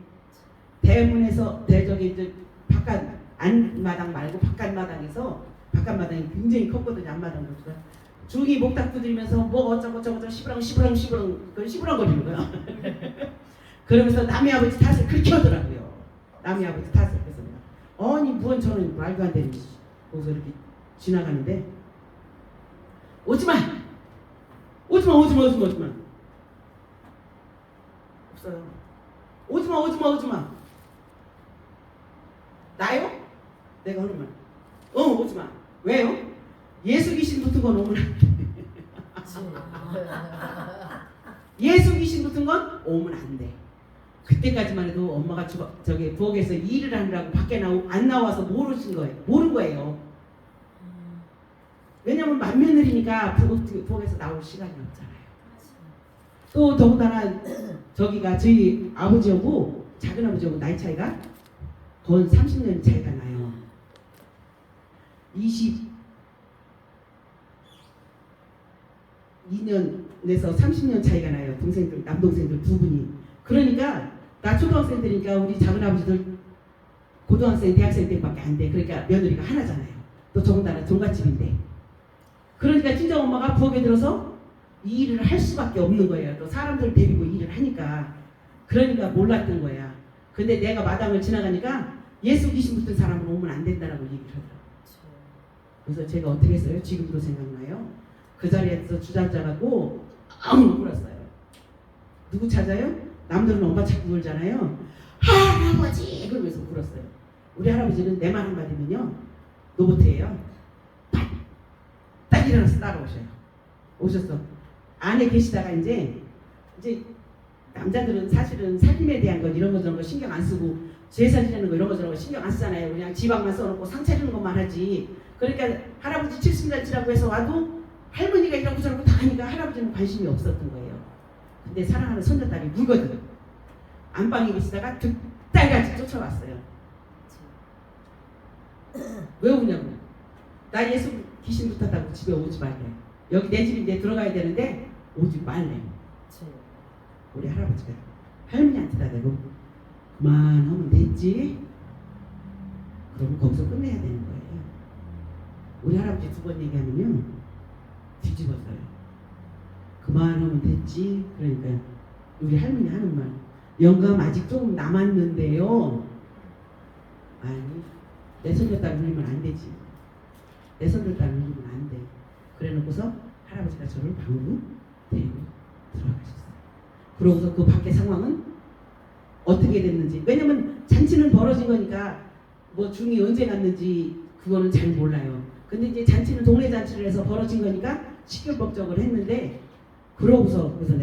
대문에서 저기 이제 바깥 안마당 말고 바깥마당에서 바깥마당이 굉장히 컸거든요. 안마당보다 중이 목탁 두드리면서 뭐 어쩌고 시부렁 그걸 시부렁거리는 거야. 그러면서 남의 아버지 탓을 그렇게 하더라고요. 남의 아버지 탓을. 그래서 내가 아니 무언 저는 말도 안 되는 짓. 거기서 이렇게 지나가는데 오지마 없어요. 오지마 나요? 내가 하는 말 오지마. 왜요? 예수 귀신 붙은 건 오면 안 돼. 예수 귀신 붙은 건 오면 안 돼. 그때까지만 해도 엄마가 저기 부엌에서 일을 하느라고 밖에 안 나와서 모른 거예요. 왜냐면 맏며느리니까 부엌에서 나올 시간이 없잖아요. 또 더군다나 저기가 저희 아버지하고 작은 아버지하고 나이 차이가 거의 30년 차이가 나요. 22년에서 30년 차이가 나요. 동생들 남동생들 두 분이. 그러니까 나 초등학생들이니까 우리 작은 아버지들 고등학생 대학생 때밖에 안 돼. 그러니까 며느리가 하나잖아요. 또 더군다나 종갓집인데. 그러니까 친정엄마가 부엌에 들어서 이 일을 할 수밖에 없는 거예요. 또 사람들 데리고 일을 하니까. 그러니까 몰랐던 거야. 근데 내가 마당을 지나가니까 예수 귀신 붙은 사람은 오면 안 된다라고 얘기를 하더라고요. 그래서 제가 어떻게 했어요? 지금도 생각나요. 그 자리에서 주저앉아갖고 울었어요. 누구 찾아요? 남들은 엄마 찾고 울잖아요. 할아버지! 그러면서 울었어요. 우리 할아버지는 내 말 한마디면요 로봇이에요. 딱 일어나서 따라오셔요. 오셨어. 안에 계시다가 이제 남자들은 사실은 살림에 대한 것 이런 거 저런 거 신경 안 쓰고 제사 지내는 거 이런 거 저런 거 신경 안 쓰잖아요. 그냥 지방만 써놓고 상 차리는 것만 하지. 그러니까 할아버지 칠순잔치라고 해서 와도 할머니가 이러고 저러고 다 하니까 할아버지는 관심이 없었던 거예요. 근데 사랑하는 손녀딸이 울거든. 안방에 계시다가 득달같이 쫓아왔어요. 왜 오냐고. 나 예수 귀신 붙었다고 집에 오지 말래. 여기 내 집인데 들어가야 되는데 오지 말래. 우리 할아버지가 할머니한테다 대고 그만하면 됐지. 그럼 거기서 끝내야 되는 거예요. 우리 할아버지 두 번 얘기하면요 뒤집어져요. 그만하면 됐지. 그러니까 우리 할머니 하는 말 영감 아직 조금 남았는데요. 아니 내 손녀딸 울리면 안 되지. 내 손녀딸 울리면 안 돼. 그래 놓고서 할아버지가 저를 방으로 데리고 들어가셨어요. 그러고서 그 밖의 상황은 어떻게 됐는지, 왜냐면 잔치는 벌어진 거니까 뭐 중이 언제 갔는지 그거는 잘 몰라요. 근데 이제 잔치는 동네 잔치를 해서 벌어진 거니까 시끌벅적을 했는데, 그러고서 그래서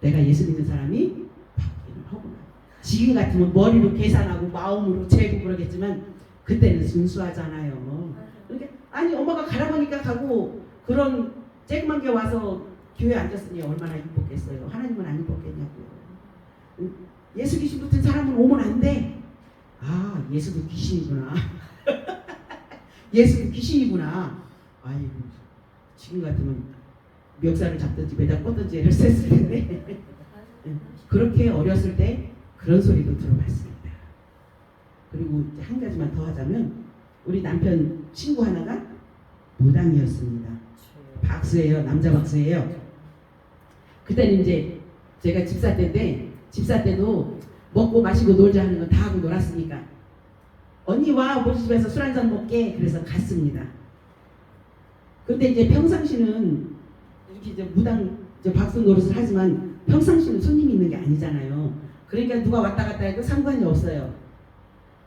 내가 예수 믿는 사람이 바뀌기는 하구나. 지금 같으면 머리로 계산하고 마음으로 재고 그러겠지만 그때는 순수하잖아요. 그러니까 아니 엄마가 가라보니까 가고 그런 쬐그만 게 와서 교회에 앉았으니 얼마나 이뻤겠어요. 하나님은 안 이뻤겠냐고요. 예수 귀신 붙은 사람은 오면 안 돼. 예수도 귀신이구나. 예수도 귀신이구나. 아이고 지금 같으면 멱살을 잡든지 매다 뻗든지 애를 셌을 텐데 그렇게 어렸을 때 그런 소리도 들어봤습니다. 그리고 이제 한 가지만 더 하자면 우리 남편 친구 하나가 무당이었습니다. 박수예요. 남자 박수예요. 그때는 이제 제가 집사 때인데 집사 때도 먹고 마시고 놀자 하는 거 다 하고 놀았으니까 언니 와 우리 집에서 술 한잔 먹게 그래서 갔습니다. 근데 이제 평상시는 이렇게 이제 무당 이제 박수 노릇을 하지만 평상시는 손님이 있는 게 아니잖아요. 그러니까 누가 왔다 갔다 해도 상관이 없어요.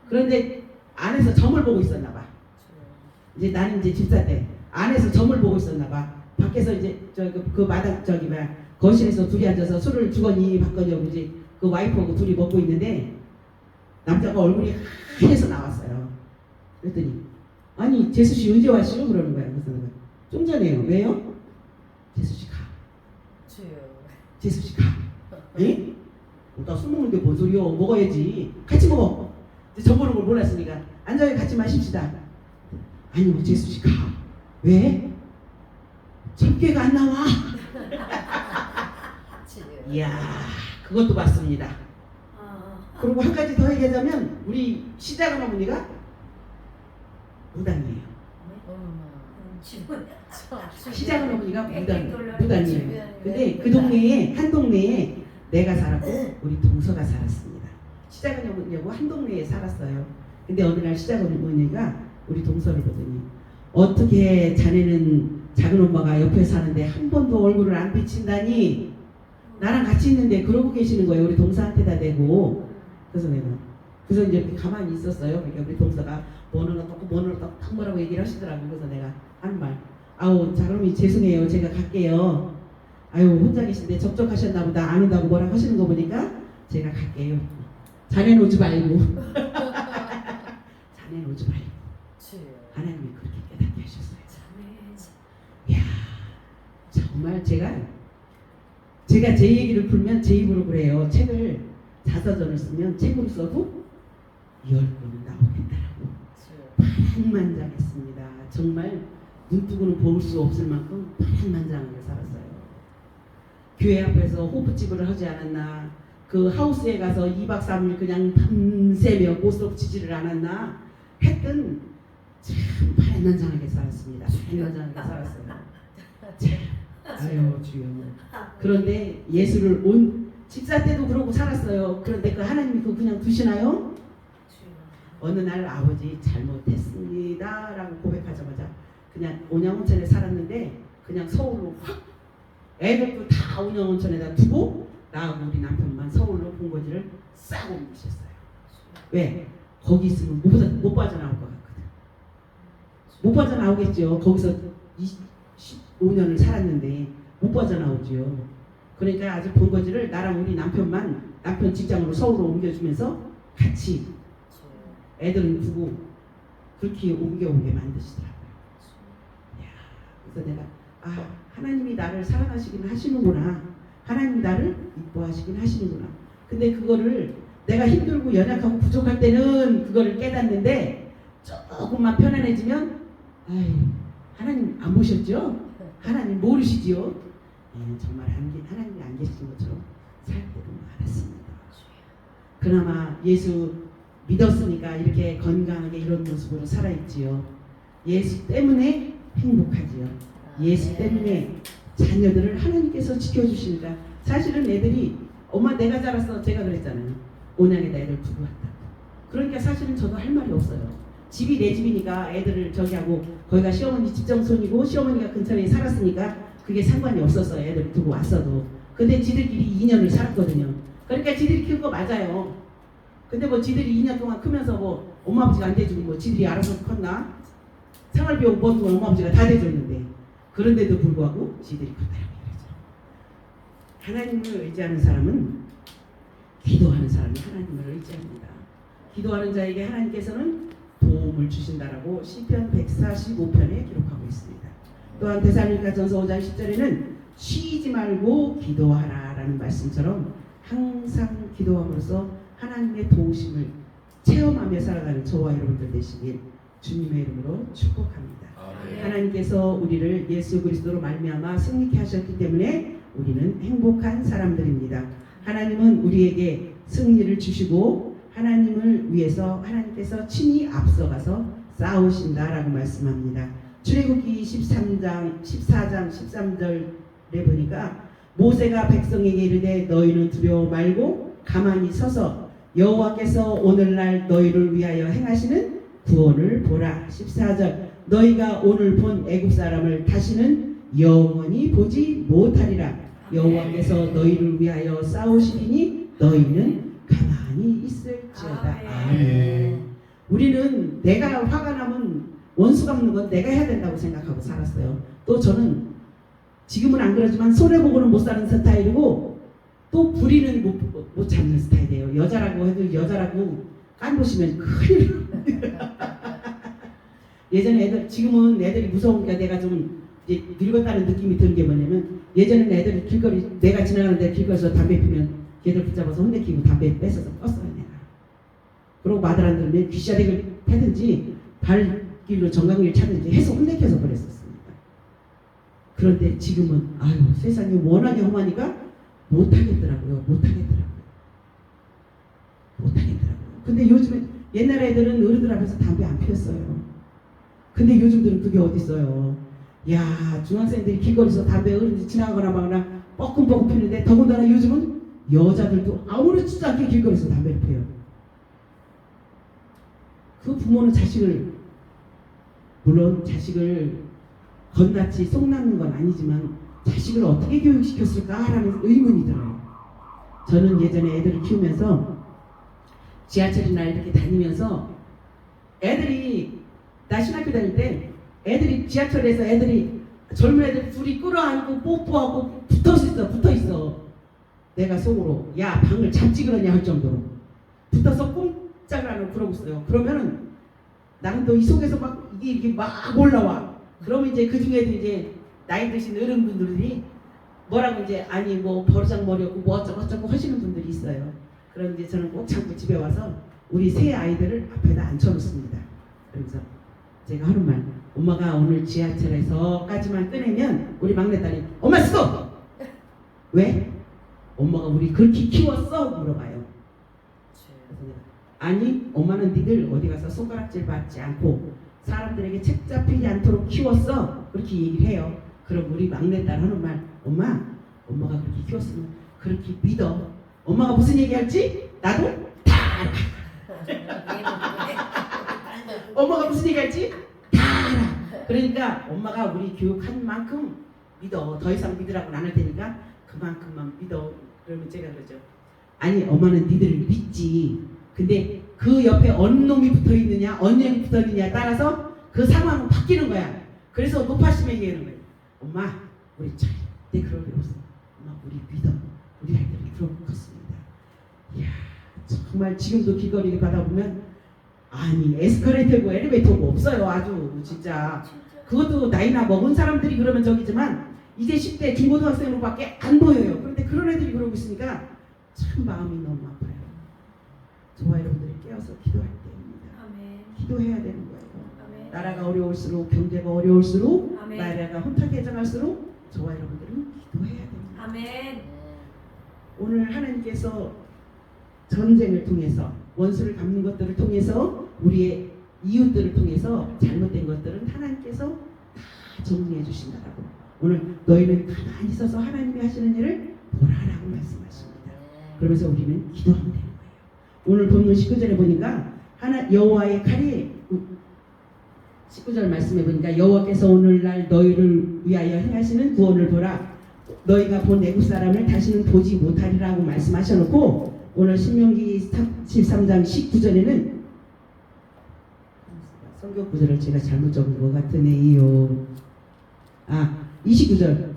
그런데 안에서 점을 보고 있었나 봐. 이제 나는 이제 집사 때 안에서 점을 보고 있었나 봐. 밖에서 이제 그 마당 저기 뭐야 거실에서 둘이 앉아서 술을 주거니 받거니 하고 이제 그 와이프하고 둘이 먹고 있는데 남자가 얼굴이 하얘서 나왔어요. 그랬더니 아니 재수 씨 언제 왔시오? 그러는 거야. 그래서 내가 좀 전에요. 왜요? 재수 씨 가. 재수 씨 가. 예? 나 술 먹는데 뭔 소리요? 먹어야지. 같이 먹어. 이제 저 보는 걸 몰랐으니까 앉아요. 같이 마십시다. 아니 우리 재수 씨 가. 왜? 참깨가 안 나와. 이야 그것도 봤습니다. 그리고 한 가지 더 얘기하자면 우리 시작은 어머니가 무당이에요. 시작은 어머니가 무당이에요. 근데 그 동네에 한 동네에 내가 살았고 우리 동서가 살았습니다. 시작은 어머니하고 한 동네에 살았어요. 근데 어느 날 시작은 어머니가 우리 동서를 보더니 어떻게 자네는 작은 엄마가 옆에 사는데 한 번도 얼굴을 안 비친다니 나랑 같이 있는데 그러고 계시는 거예요. 우리 동서한테다 대고. 그래서 이제 이렇게 가만히 있었어요. 그러니까 우리 동서가 뭐는 어떻고 뭐는 어떻고 뭐라고 얘기를 하시더라고요. 그래서 내가 하는 말 아우 자 그럼 죄송해요. 제가 갈게요. 아유 혼자 계신데 접촉하셨나 보다 안 온다고 뭐라고 하시는 거 보니까 제가 갈게요. 자네는 오지 말고 자네는 오지 말고 하나님이 그렇게 깨닫게 하셨어요. 이야 정말 제가 제 얘기를 풀면 제 입으로 그래요. 책을 자서전을 쓰면 책으로 써도 10권은 나오겠다라고 파란만장했습니다. 정말 눈뜨고는 볼 수 없을 만큼 파란만장하게 살았어요. 교회 앞에서 호프집을 하지 않았나, 그 하우스에 가서 2박 3일 그냥 밤새며 고스톱 치지를 않았나 했던 참 파란만장하게 살았습니다. 파란만장하게 살았어요. 아유 주여. 그런데 예수를 온 집사 때도 그러고 살았어요. 그런데 그 하나님이 그거 그냥 두시나요? 어느 날 아버지 잘못했습니다 라고 고백하자마자 그냥 온양온천에 살았는데 그냥 서울로 확 애들도 다 온양온천에다 두고 나하고 우리 남편만 서울로 본거지를 싹 옮기셨어요. 왜? 거기 있으면 못 빠져나올 것 같거든. 못 빠져나오겠죠. 거기서 25년을 살았는데 못 빠져나오죠. 그러니까 아주 본거지를 나랑 우리 남편 직장으로 서울로 옮겨주면서 같이 애들은 두고 그렇게 옮겨오게 만드시더라고요. 이야, 그래서 내가 하나님이 나를 사랑하시긴 하시는구나. 하나님이 나를 이뻐하시긴 하시는구나. 근데 그거를 내가 힘들고 연약하고 부족할 때는 그거를 깨닫는데 조금만 편안해지면 하나님 안 보셨죠? 하나님 모르시지요? 정말 하나님이 안 계신 것처럼 살 때도 많았습니다. 그나마 예수 믿었으니까 이렇게 건강하게 이런 모습으로 살아있지요. 예수 때문에 행복하지요. 예수 때문에 자녀들을 하나님께서 지켜주시니까 사실은 애들이 엄마 내가 자랐어 제가 그랬잖아요. 온양에다 애들 두고 왔다고. 그러니까 사실은 저도 할 말이 없어요. 집이 내 집이니까 애들을 저기 하고 거기가 시어머니 집정손이고 시어머니가 근처에 살았으니까 그게 상관이 없었어요. 애들 두고 왔어도. 근데 지들끼리 2년을 살았거든요. 그러니까 지들이 키운 거 맞아요. 근데 뭐 지들이 2년 동안 크면서 뭐 엄마 아버지가 안 대주고 뭐 지들이 알아서 컸나? 생활비용 뭐 엄마 아버지가 다 대줬는데 그런데도 불구하고 지들이 컸다라고 얘기하죠. 하나님을 의지하는 사람은 기도하는 사람이 하나님을 의지합니다. 기도하는 자에게 하나님께서는 도움을 주신다라고 시편 145편에 기록하고 있습니다. 또한 데살로니가전서 5장 10절에는 쉬지 말고 기도하라라는 말씀처럼 항상 기도함으로써 하나님의 도우심을 체험하며 살아가는 저와 여러분들 되시길 주님의 이름으로 축복합니다. 아멘. 하나님께서 우리를 예수 그리스도로 말미암아 승리케 하셨기 때문에 우리는 행복한 사람들입니다. 하나님은 우리에게 승리를 주시고 하나님을 위해서 하나님께서 친히 앞서가서 싸우신다라고 말씀합니다. 출애굽기 14장 13절에 보니까 모세가 백성에게 이르되 너희는 두려워 말고 가만히 서서 여호와께서 오늘날 너희를 위하여 행하시는 구원을 보라. 14절 너희가 오늘 본 애굽 사람을 다시는 영원히 보지 못하리라. 여호와께서 너희를 위하여 싸우시리니 너희는 가만히 있을지어다. 아멘. 우리는 내가 화가 나면 원수 갚는 건 내가 해야 된다고 생각하고 살았어요. 또 저는 지금은 안 그러지만 손해보고는 못 사는 스타일이고 또 부리는 못 잡는 스타일이에요. 여자라고 해도 여자라고 깐보시면 큰일 예전에 애들, 지금은 애들이 무서우니까 내가 좀 이제 늙었다는 느낌이 드는 게 뭐냐면 예전에는 애들이 길거리, 내가 지나가는데 길거리에서 담배 피면 걔들 붙잡아서 혼내키고 담배 뺏어서 껐어요 내가. 그리고 마들 안 들으면 귀샤대기를 패든지 발길로 정강길 찾든지 해서 혼내켜서 그랬었습니다. 그런데 지금은 아유 세상이 워낙에 험하니까 못하겠더라고요. 근데 요즘에 옛날 애들은 어른들 앞에서 담배 안 피웠어요. 근데 요즘들은 그게 어딨어요. 야 중학생들이 길거리에서 담배 어른들이 지나가거나 막거나 뻐끔뻐끔 피우는데 더군다나 요즘은 여자들도 아무렇지도 않게 길거리에서 담배를 피워요. 그 부모는 자식을 물론 자식을 건낯이 속나는 건 아니지만 자식을 어떻게 교육시켰을까라는 의문이 들어요. 저는 예전에 애들을 키우면서 지하철이나 이렇게 다니면서 애들이 나 신학교 다닐 때 애들이 지하철에서 애들이 젊은 애들 둘이 끌어안고 뽀뽀하고 붙어있어. 내가 속으로 야 방을 잡지 그러냐 할 정도로 붙어서 꼼짝을 안 하고 그러고 있어요. 그러면은 나는 또 이 속에서 막 이게 막 올라와. 그러면 이제 그 중에도 이제 나이 드신 어른분들이 뭐라고 이제 아니 뭐 버르장머리였고 뭐 어쩌고 하시는 분들이 있어요. 그럼 이제 저는 꼭 참고 집에 와서 우리 세 아이들을 앞에다 앉혀놓습니다. 그래서 제가 하는 말 엄마가 오늘 지하철에서까지만 꺼내면 우리 막내딸이 엄마 스톱! 왜? 엄마가 우리 그렇게 키웠어? 물어봐요. 그래서 내가 아니 엄마는 니들 어디 가서 손가락질 받지 않고 사람들에게 책 잡히지 않도록 키웠어. 그렇게 얘기를 해요. 그럼 우리 막내딸 하는 말 엄마가 그렇게 키웠으면 그렇게 믿어. 엄마가 무슨 얘기할지 나도 다 알아. 엄마가 무슨 얘기할지 다 알아. 그러니까 엄마가 우리 교육한 만큼 믿어. 더 이상 믿으라고는 안 할 테니까 그만큼만 믿어. 그러면 제가 그러죠. 아니 엄마는 니들을 믿지. 근데 그 옆에 어느 놈이 붙어있느냐 어느 놈이 붙어있느냐에 따라서 그 상황은 바뀌는 거야. 그래서 높아심에 얘기하는 거예요. 엄마 우리 절대 그럴 일 없어. 엄마 우리 믿어. 우리 아이들이 그렇고 컸습니다. 이야 정말 지금도 길거리 가다 보면 아니 에스컬레이터고 엘리베이터고 없어요. 아주 진짜 그것도 나이나 먹은 사람들이 그러면 저기지만 이제 10대 중고등학생으로밖에 안 보여요. 그런데 그런 애들이 그러고 있으니까 참 마음이 너무 아파요. 저와 여러분들이 깨어서 기도할 때입니다. 아멘. 기도해야 되는 거예요. 아멘. 나라가 어려울수록 경제가 어려울수록 아멘. 나라가 혼탁해져갈수록 저와 여러분들은 기도해야 됩니다. 아멘. 오늘 하나님께서 전쟁을 통해서 원수를 갚는 것들을 통해서 우리의 이웃들을 통해서 잘못된 것들은 하나님께서 다 정리해 주신다라고 오늘 너희는 가만히 서서 하나님이 하시는 일을 보라라고 말씀하십니다. 그러면서 우리는 기도하면 되는 거예요. 오늘 본문 19절에 보니까 여호와의 칼이 19절 말씀해 보니까 여호와께서 오늘날 너희를 위하여 행하시는 구원을 보라. 너희가 본 애굽 사람을 다시는 보지 못하리라고 말씀하셔놓고 오늘 신명기 13장 19절에는 성경 구절을 제가 잘못 적은 것 같으네요. 29절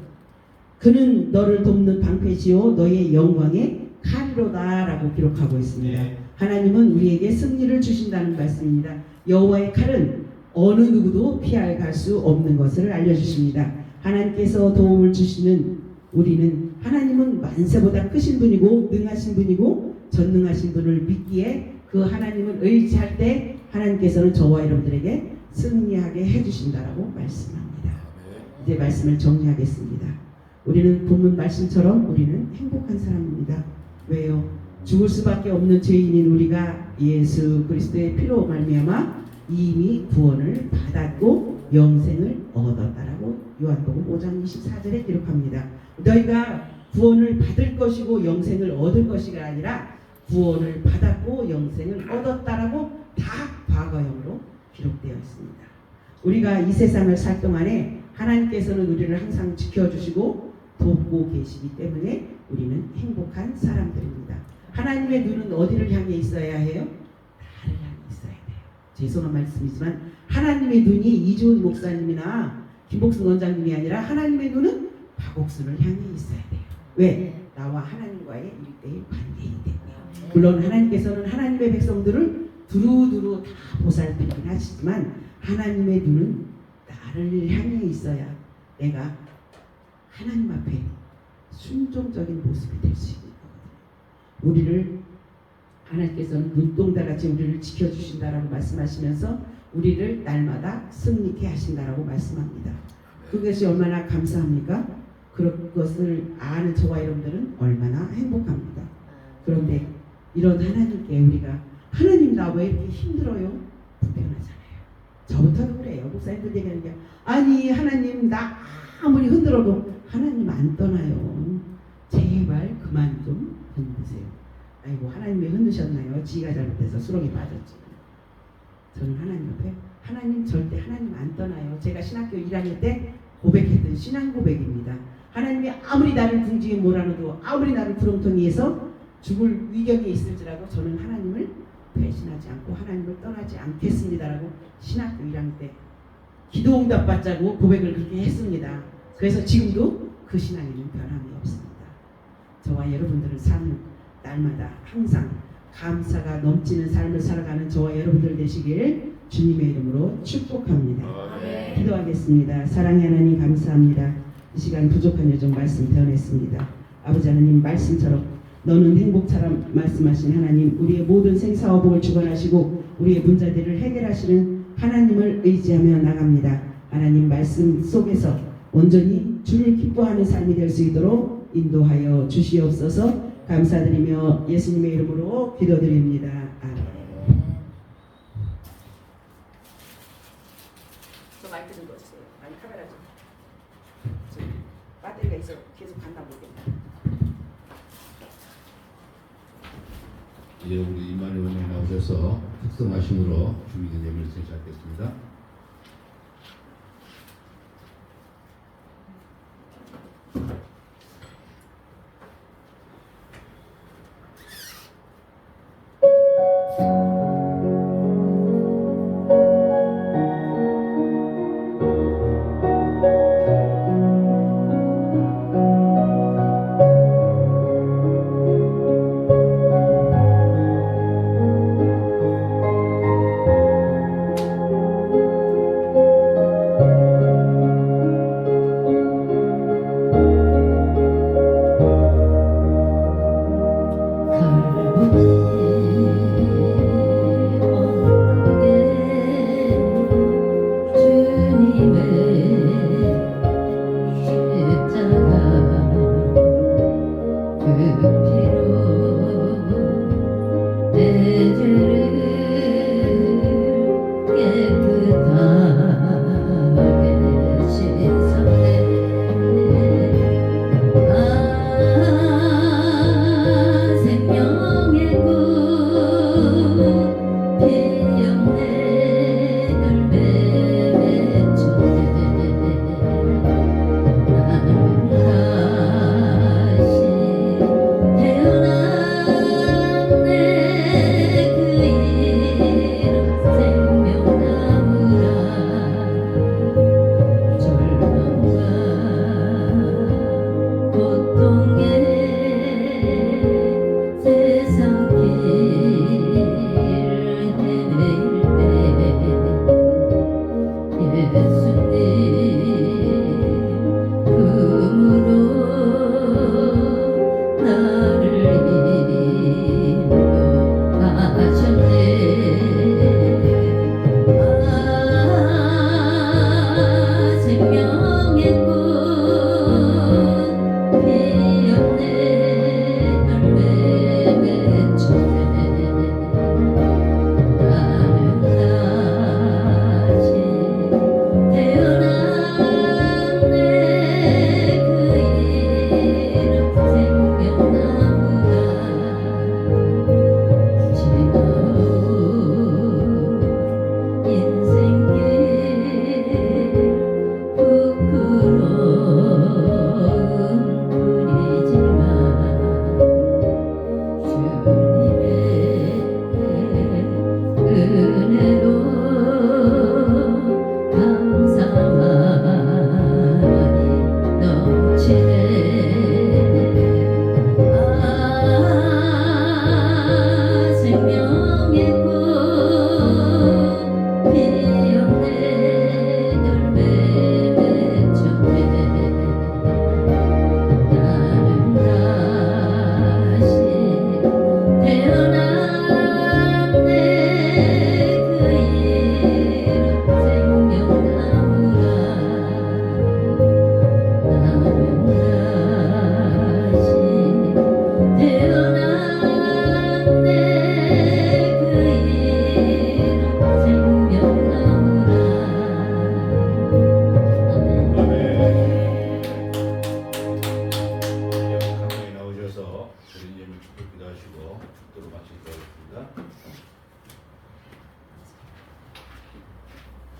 그는 너를 돕는 방패시요 너희의 영광의 칼이로다 라고 기록하고 있습니다. 네. 하나님은 우리에게 승리를 주신다는 말씀입니다. 여호와의 칼은 어느 누구도 피할 수 없는 것을 알려주십니다. 하나님께서 도움을 주시는 우리는 하나님은 만세보다 크신 분이고 능하신 분이고 전능하신 분을 믿기에 그 하나님을 의지할 때 하나님께서는 저와 여러분들에게 승리하게 해주신다라고 말씀합니다. 이제 말씀을 정리하겠습니다. 우리는 본문 말씀처럼 우리는 행복한 사람입니다. 왜요? 죽을 수밖에 없는 죄인인 우리가 예수 그리스도의 피로 말미암아 이미 구원을 받았고 영생을 얻었다라고 요한복음 5장 24절에 기록합니다. 너희가 구원을 받을 것이고 영생을 얻을 것이가 아니라 구원을 받았고 영생을 얻었다라고 다 과거형으로 기록되어 있습니다. 우리가 이 세상을 살 동안에 하나님께서는 우리를 항상 지켜주시고 돕고 계시기 때문에 우리는 행복한 사람들입니다. 하나님의 눈은 어디를 향해 있어야 해요? 나를 향해 있어야 돼요. 죄송한 말씀이지만 하나님의 눈이 이주은 목사님이나 김복순 원장님이 아니라 하나님의 눈은 박옥순을 향해 있어야 돼요. 왜? 나와 하나님과의 1대1 관계이기 때문에. 물론 하나님께서는 하나님의 백성들을 두루두루 다 보살피긴 하시지만 하나님의 눈은 나를 향해 있어야 내가 하나님 앞에 순종적인 모습이 될 수 있는 거거든요. 우리를 하나님께서는 눈동자같이 우리를 지켜주신다라고 말씀하시면서 우리를 날마다 승리케 하신다라고 말씀합니다. 그것이 얼마나 감사합니까? 그것을 아는 저와 여러분들은 얼마나 행복합니다. 그런데 이런 하나님께 우리가 하나님 나 왜 이렇게 힘들어요? 불편하잖아요. 저부터도 그래요. 목사님들 얘기하는 게 아니 하나님 나 아무리 흔들어도 하나님 안 떠나요. 제발 그만 좀 흔드세요. 아이고 하나님이 흔드셨나요? 지가 잘못해서 수렁에 빠졌지. 저는 하나님 앞에 하나님 절대 하나님 안 떠나요. 제가 신학교 1학년 때 고백했던 신앙 고백입니다. 하나님이 아무리 나를 궁지에 몰아넣어도 아무리 나를 구렁텅이에서 죽을 위경에 있을지라도 저는 하나님을 배신하지 않고 하나님을 떠나지 않겠습니다라고 신학교 1학년 때 기도 응답 받자고 고백을 그렇게 했습니다. 그래서 지금도 그 신앙에는 변함이 없습니다. 저와 여러분들은 삶 날마다 항상 감사가 넘치는 삶을 살아가는 저와 여러분들 되시길 주님의 이름으로 축복합니다. 기도하겠습니다. 사랑의 하나님 감사합니다. 이 시간 부족한 여정 말씀 배워냈습니다. 아버지 하나님 말씀처럼 너는 행복처럼 말씀하신 하나님 우리의 모든 생사화복을 주관하시고 우리의 문제들을 해결하시는 하나님을 의지하며 나갑니다. 하나님 말씀 속에서 온전히 주를 기뻐하는 삶이 될 수 있도록 인도하여 주시옵소서. 감사드리며 예수님의 이름으로 기도드립니다. 아멘. 저 마이크 좀 넣어주세요. 아니 카메라 좀. 배터리가 있어 계속 간다 모르겠네. 이제 우리 이만희 원장님 나오셔서 특성하심으로 주기된 예물을 제시하겠습니다.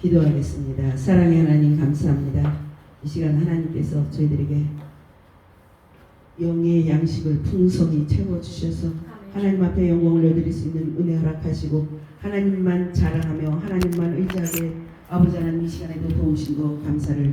기도하겠습니다. 사랑의 하나님 감사합니다. 이 시간 하나님께서 저희들에게 영의 양식을 풍성히 채워주셔서 하나님 앞에 영광을 얻을 수 있는 은혜 허락하시고 하나님만 자랑하며 하나님만 의지하게 아버지 하나님 이 시간에도 도우신 거 감사를